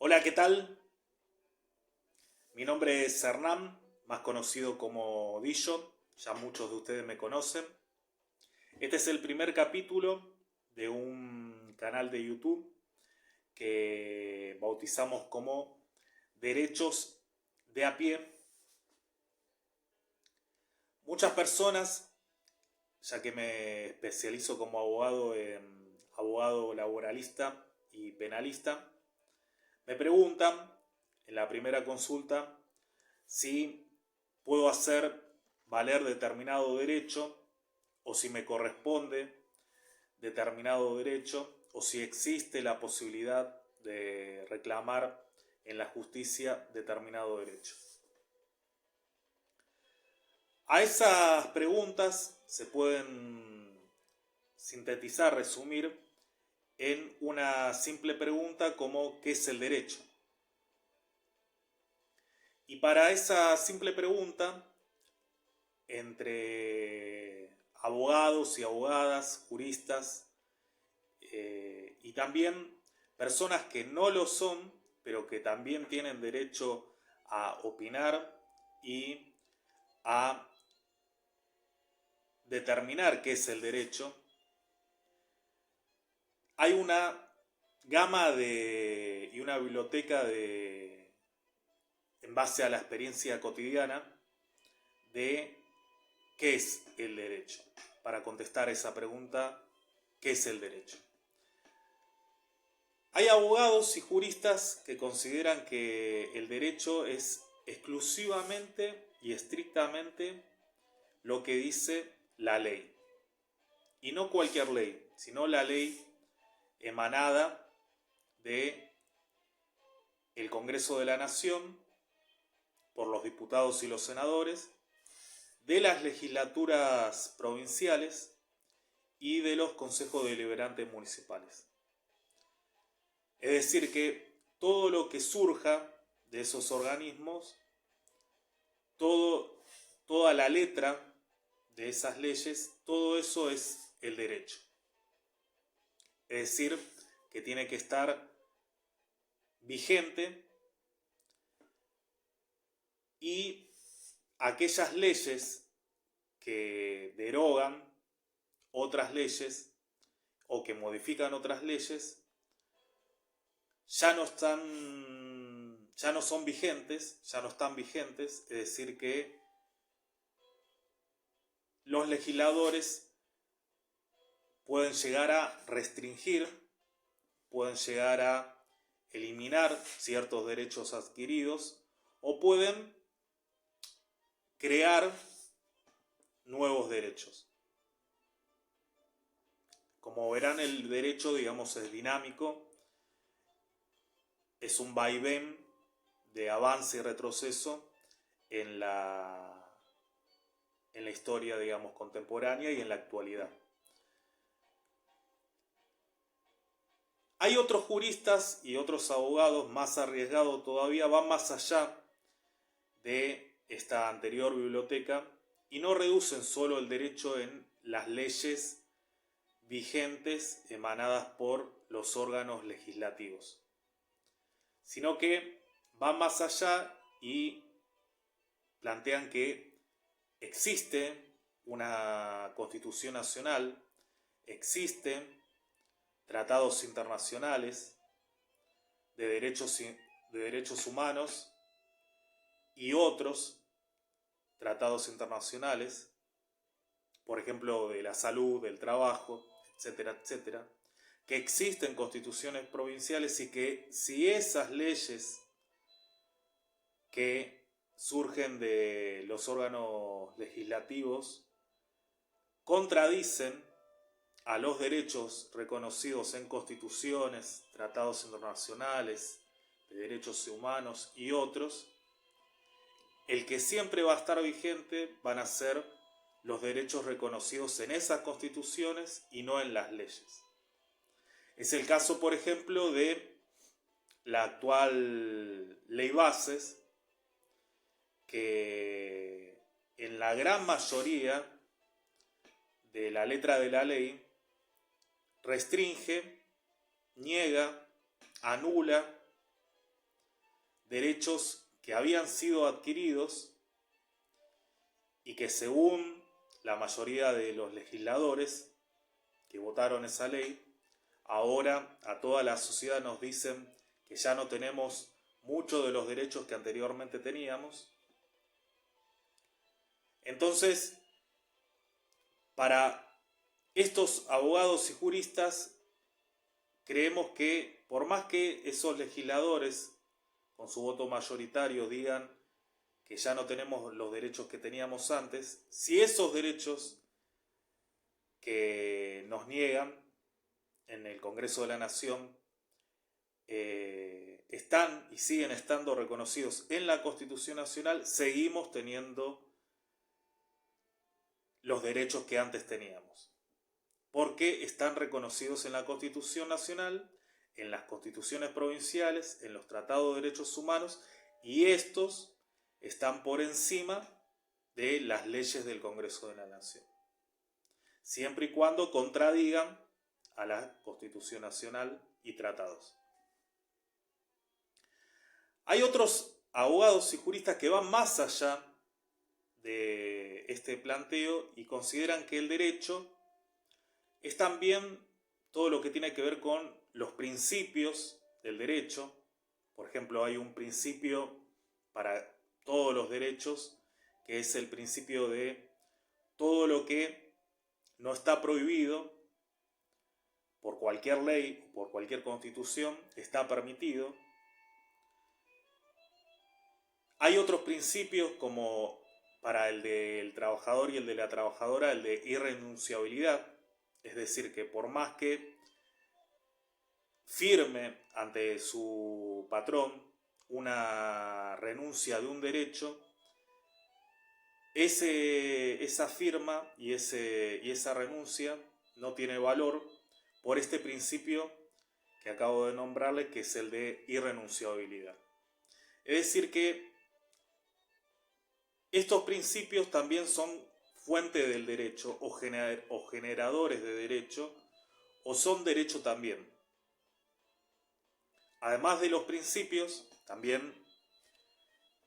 Hola, ¿qué tal? Mi nombre es Hernán, más conocido como Dillo, ya muchos de ustedes me conocen. Este es el primer capítulo de un canal de YouTube que bautizamos como Derechos de a pie. Muchas personas, ya que me especializo como abogado en abogado laboralista y penalista, me preguntan en la primera consulta si puedo hacer valer determinado derecho o si me corresponde determinado derecho o si existe la posibilidad de reclamar en la justicia determinado derecho. A esas preguntas se pueden sintetizar, resumir en una simple pregunta como ¿qué es el derecho? Y para esa simple pregunta, entre abogados y abogadas, juristas, y también personas que no lo son, pero que también tienen derecho a opinar y a determinar qué es el derecho. Hay una gama y una biblioteca en base a la experiencia cotidiana de qué es el derecho. Para contestar esa pregunta, ¿qué es el derecho? Hay abogados y juristas que consideran que el derecho es exclusivamente y estrictamente lo que dice la ley. Y no cualquier ley, sino la ley emanada de el Congreso de la Nación por los diputados y los senadores, de las legislaturas provinciales y de los consejos deliberantes municipales. Es decir, que todo lo que surja de esos organismos, toda la letra de esas leyes, todo eso es el derecho. Es decir, que tiene que estar vigente y aquellas leyes que derogan otras leyes o que modifican otras leyes ya no son vigentes, ya no están vigentes, es decir que los legisladores pueden llegar a restringir, pueden llegar a eliminar ciertos derechos adquiridos o pueden crear nuevos derechos. Como verán, el derecho, digamos, es dinámico, es un vaivén de avance y retroceso en la historia, digamos, contemporánea y en la actualidad. Hay otros juristas y otros abogados más arriesgados todavía, van más allá de esta anterior biblioteca y no reducen solo el derecho en las leyes vigentes emanadas por los órganos legislativos, sino que van más allá y plantean que existe una Constitución Nacional, existen tratados internacionales de derechos humanos y otros tratados internacionales, por ejemplo, de la salud, del trabajo, etcétera, etcétera, que existen constituciones provinciales y que si esas leyes que surgen de los órganos legislativos contradicen a los derechos reconocidos en constituciones, tratados internacionales, de derechos humanos y otros, el que siempre va a estar vigente van a ser los derechos reconocidos en esas constituciones y no en las leyes. Es el caso, por ejemplo, de la actual ley bases, que en la gran mayoría de la letra de la ley restringe, niega, anula derechos que habían sido adquiridos y que según la mayoría de los legisladores que votaron esa ley, ahora a toda la sociedad nos dicen que ya no tenemos muchos de los derechos que anteriormente teníamos. Entonces, para estos abogados y juristas, creemos que por más que esos legisladores con su voto mayoritario digan que ya no tenemos los derechos que teníamos antes, si esos derechos que nos niegan en el Congreso de la Nación están y siguen estando reconocidos en la Constitución Nacional, seguimos teniendo los derechos que antes teníamos, porque están reconocidos en la Constitución Nacional, en las constituciones provinciales, en los tratados de derechos humanos, y estos están por encima de las leyes del Congreso de la Nación, siempre y cuando contradigan a la Constitución Nacional y tratados. Hay otros abogados y juristas que van más allá de este planteo y consideran que el derecho es también todo lo que tiene que ver con los principios del derecho. Por ejemplo, hay un principio para todos los derechos, que es el principio de todo lo que no está prohibido por cualquier ley, por cualquier constitución, está permitido. Hay otros principios como para el del trabajador y el de la trabajadora, el de irrenunciabilidad, es decir, que por más que firme ante su patrón una renuncia de un derecho, esa firma y esa renuncia no tiene valor por este principio que acabo de nombrarle, que es el de irrenunciabilidad. Es decir que estos principios también son fuente del derecho o generadores de derecho, o son derecho también. Además de los principios, también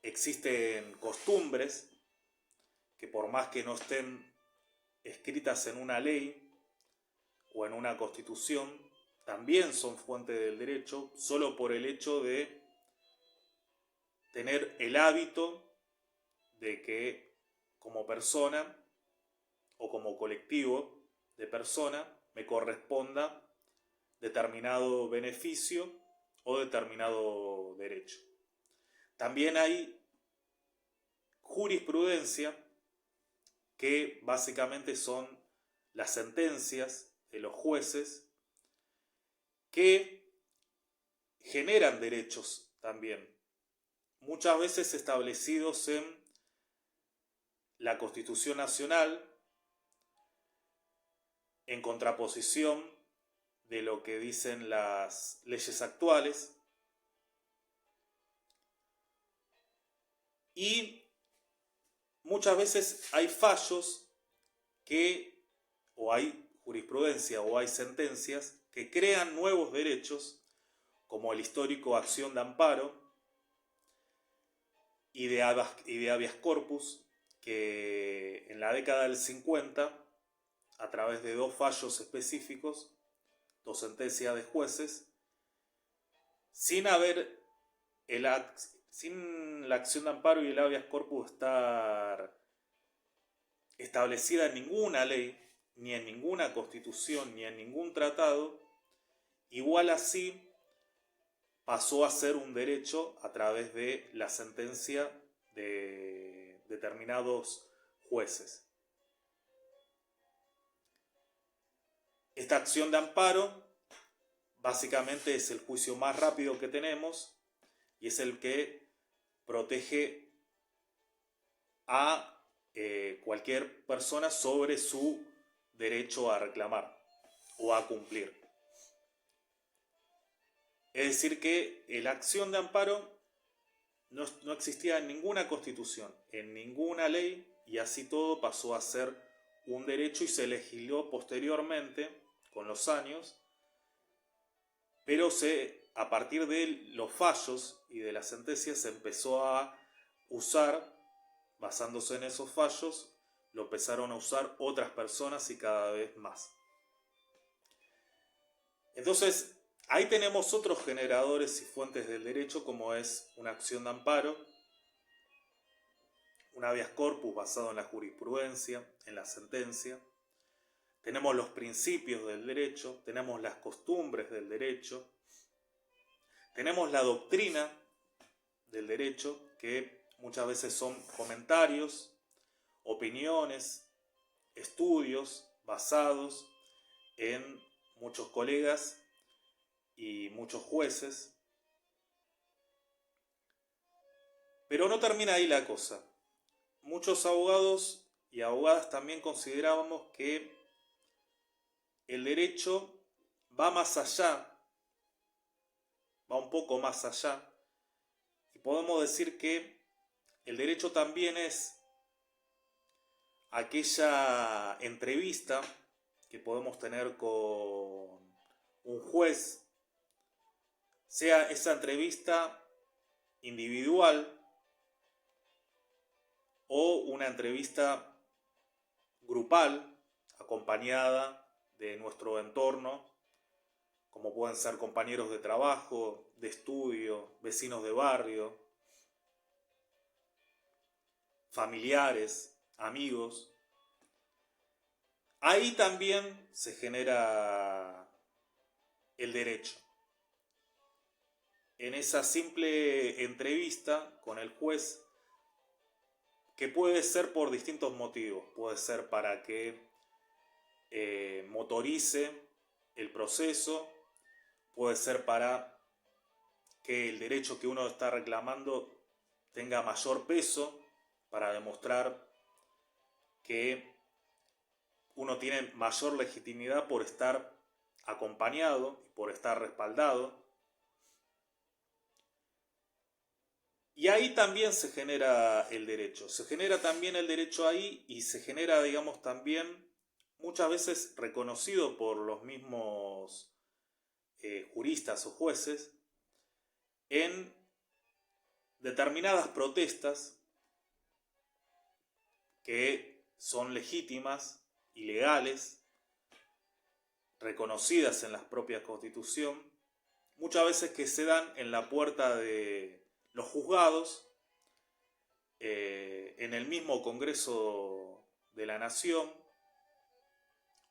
existen costumbres que por más que no estén escritas en una ley o en una constitución, también son fuente del derecho, solo por el hecho de tener el hábito de que como persona o como colectivo de personas me corresponda determinado beneficio o determinado derecho. También hay jurisprudencia, que básicamente son las sentencias de los jueces que generan derechos también, muchas veces establecidos en la Constitución Nacional, en contraposición de lo que dicen las leyes actuales, y muchas veces hay fallos o hay jurisprudencia o hay sentencias que crean nuevos derechos, como el histórico acción de amparo y de habeas corpus, que en la década del 50, a través de dos fallos específicos, dos sentencias de jueces, sin la acción de amparo y el habeas corpus estar establecida en ninguna ley, ni en ninguna constitución, ni en ningún tratado, igual así pasó a ser un derecho a través de la sentencia de determinados jueces. Esta acción de amparo básicamente es el juicio más rápido que tenemos y es el que protege a cualquier persona sobre su derecho a reclamar o a cumplir. Es decir que la acción de amparo no existía en ninguna constitución, en ninguna ley, y así todo pasó a ser un derecho y se legisló posteriormente, con los años, pero se a partir de los fallos y de las sentencias se empezó a usar, basándose en esos fallos, lo empezaron a usar otras personas y cada vez más. Entonces, ahí tenemos otros generadores y fuentes del derecho, como es una acción de amparo, un habeas corpus basado en la jurisprudencia, en la sentencia. Tenemos los principios del derecho, tenemos las costumbres del derecho, tenemos la doctrina del derecho, que muchas veces son comentarios, opiniones, estudios basados en muchos colegas y muchos jueces. Pero no termina ahí la cosa. Muchos abogados y abogadas también considerábamos que el derecho va más allá, va un poco más allá, y podemos decir que el derecho también es aquella entrevista que podemos tener con un juez, sea esa entrevista individual o una entrevista grupal acompañada de nuestro entorno, como pueden ser compañeros de trabajo, de estudio, vecinos de barrio, familiares, amigos. Ahí también se genera el derecho. En esa simple entrevista con el juez, que puede ser por distintos motivos, puede ser para que motorice el proceso, puede ser para que el derecho que uno está reclamando tenga mayor peso, para demostrar que uno tiene mayor legitimidad por estar acompañado, por estar respaldado. Y ahí también se genera el derecho. Se genera también el derecho ahí y se genera, digamos, también muchas veces reconocido por los mismos juristas o jueces en determinadas protestas que son legítimas y legales, reconocidas en la propia Constitución, muchas veces que se dan en la puerta de los juzgados, en el mismo Congreso de la Nación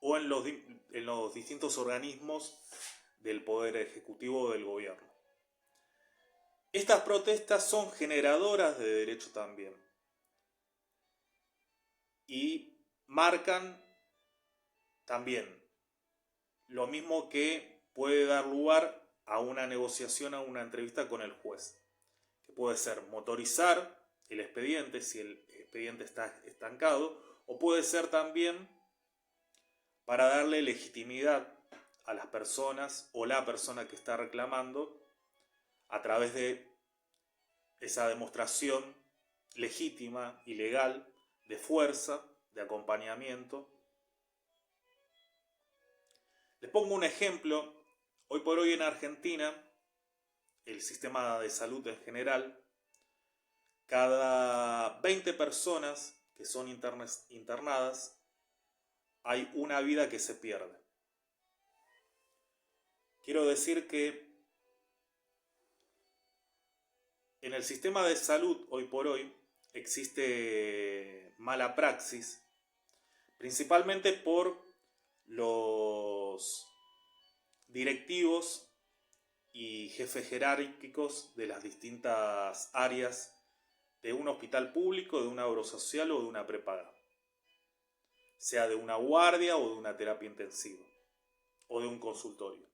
o en los distintos organismos del Poder Ejecutivo o del Gobierno. Estas protestas son generadoras de derecho también y marcan también lo mismo que puede dar lugar a una negociación, a una entrevista con el juez, que puede ser motorizar el expediente si el expediente está estancado, o puede ser también para darle legitimidad a las personas o la persona que está reclamando a través de esa demostración legítima y legal de fuerza, de acompañamiento. Les pongo un ejemplo. Hoy por hoy en Argentina, el sistema de salud en general, cada 20 personas que son internadas, hay una vida que se pierde. Quiero decir que en el sistema de salud hoy por hoy existe mala praxis, principalmente por los directivos y jefes jerárquicos de las distintas áreas de un hospital público, de una obra social o de una prepaga, sea de una guardia o de una terapia intensiva o de un consultorio.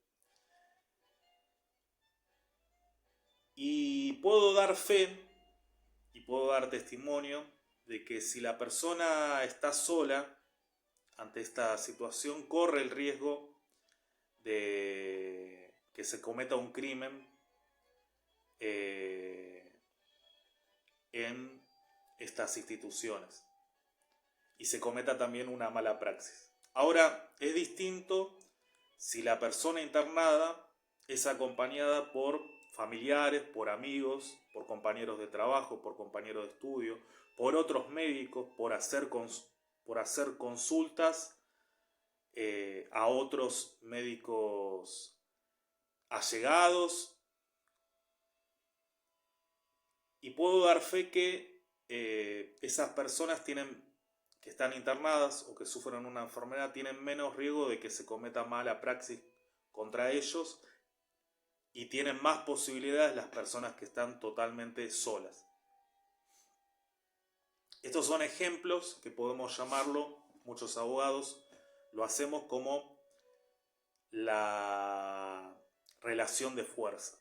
Y puedo dar fe y puedo dar testimonio de que si la persona está sola ante esta situación, corre el riesgo de que se cometa un crimen en estas instituciones y se cometa también una mala praxis. Ahora, es distinto si la persona internada es acompañada por familiares, por amigos, por compañeros de trabajo, por compañeros de estudio, por otros médicos, por hacer consultas a otros médicos allegados. Y puedo dar fe que esas personas que están internadas o que sufren una enfermedad tienen menos riesgo de que se cometa mala praxis contra ellos, y tienen más posibilidades las personas que están totalmente solas. Estos son ejemplos que podemos llamarlo, muchos abogados lo hacemos como la relación de fuerza.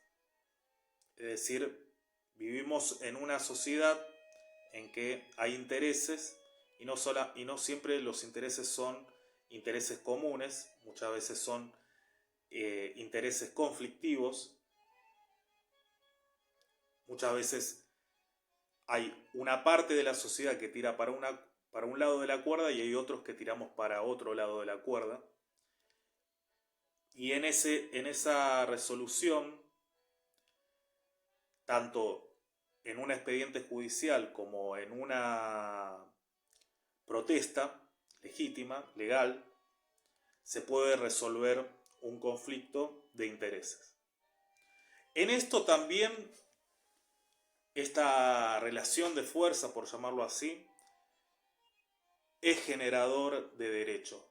Es decir, vivimos en una sociedad en que hay intereses y no siempre los intereses son intereses comunes, muchas veces son intereses conflictivos. Muchas veces hay una parte de la sociedad que tira para un lado de la cuerda y hay otros que tiramos para otro lado de la cuerda. Y en esa resolución, tanto en un expediente judicial como en una protesta legítima, legal, se puede resolver un conflicto de intereses. En esto también, esta relación de fuerza, por llamarlo así, es generador de derecho,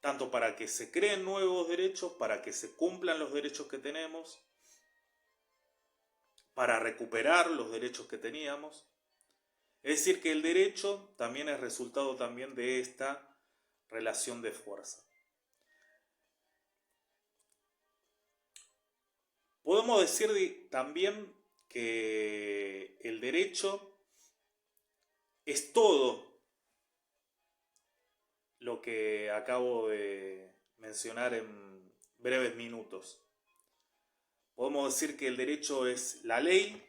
tanto para que se creen nuevos derechos, para que se cumplan los derechos que tenemos, para recuperar los derechos que teníamos. Es decir, que el derecho también es resultado también de esta relación de fuerza. Podemos decir también que el derecho es todo lo que acabo de mencionar en breves minutos. Podemos decir que el derecho es la ley,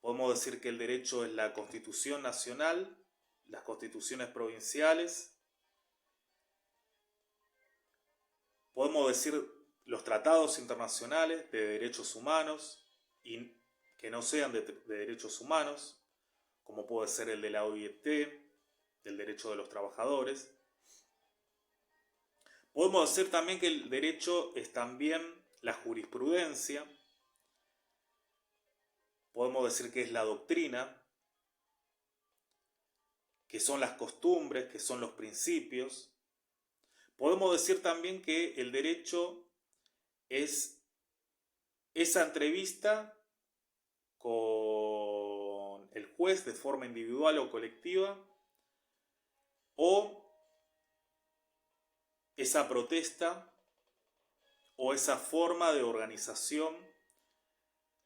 podemos decir que el derecho es la Constitución Nacional, las constituciones provinciales, podemos decir los tratados internacionales de derechos humanos y que no sean de derechos humanos, como puede ser el de la OIT, del derecho de los trabajadores. Podemos decir también que el derecho es también la jurisprudencia. Podemos decir que es la doctrina, que son las costumbres, que son los principios. Podemos decir también que el derecho es esa entrevista con el juez de forma individual o colectiva, o esa protesta o esa forma de organización,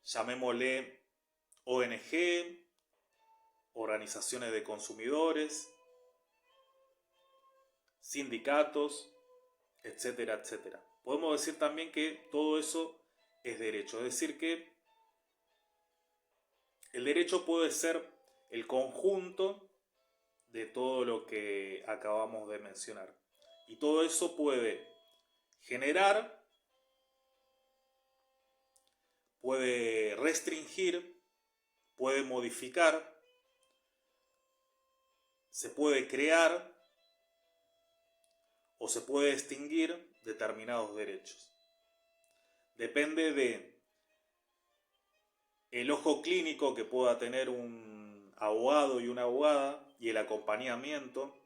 llamémosle ONG, organizaciones de consumidores, sindicatos, etcétera, etcétera. Podemos decir también que todo eso es derecho, es decir que el derecho puede ser el conjunto de todo lo que acabamos de mencionar. Y todo eso puede generar, puede restringir, puede modificar, se puede crear o se puede extinguir determinados derechos. Depende de el ojo clínico que pueda tener un abogado y una abogada y el acompañamiento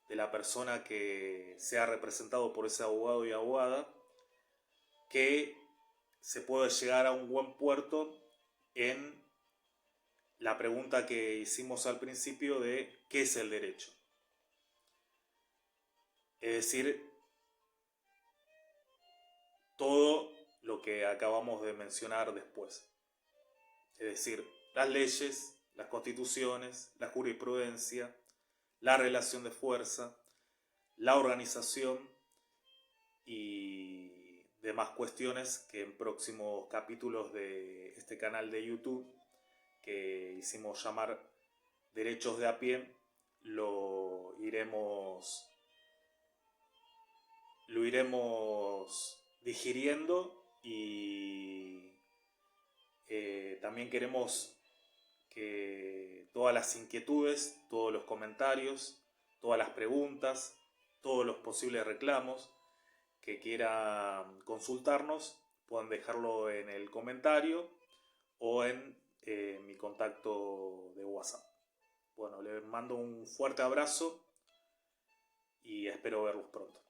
de la persona que sea representado por ese abogado y abogada, que se puede llegar a un buen puerto en la pregunta que hicimos al principio de ¿qué es el derecho? Es decir, todo lo que acabamos de mencionar después. Es decir, las leyes, las constituciones, la jurisprudencia, la relación de fuerza, la organización y demás cuestiones que en próximos capítulos de este canal de YouTube, que hicimos llamar Derechos de a pie, lo iremos digiriendo y también queremos que todas las inquietudes, todos los comentarios, todas las preguntas, todos los posibles reclamos que quieran consultarnos, puedan dejarlo en el comentario o en mi contacto de WhatsApp. Bueno, les mando un fuerte abrazo y espero verlos pronto.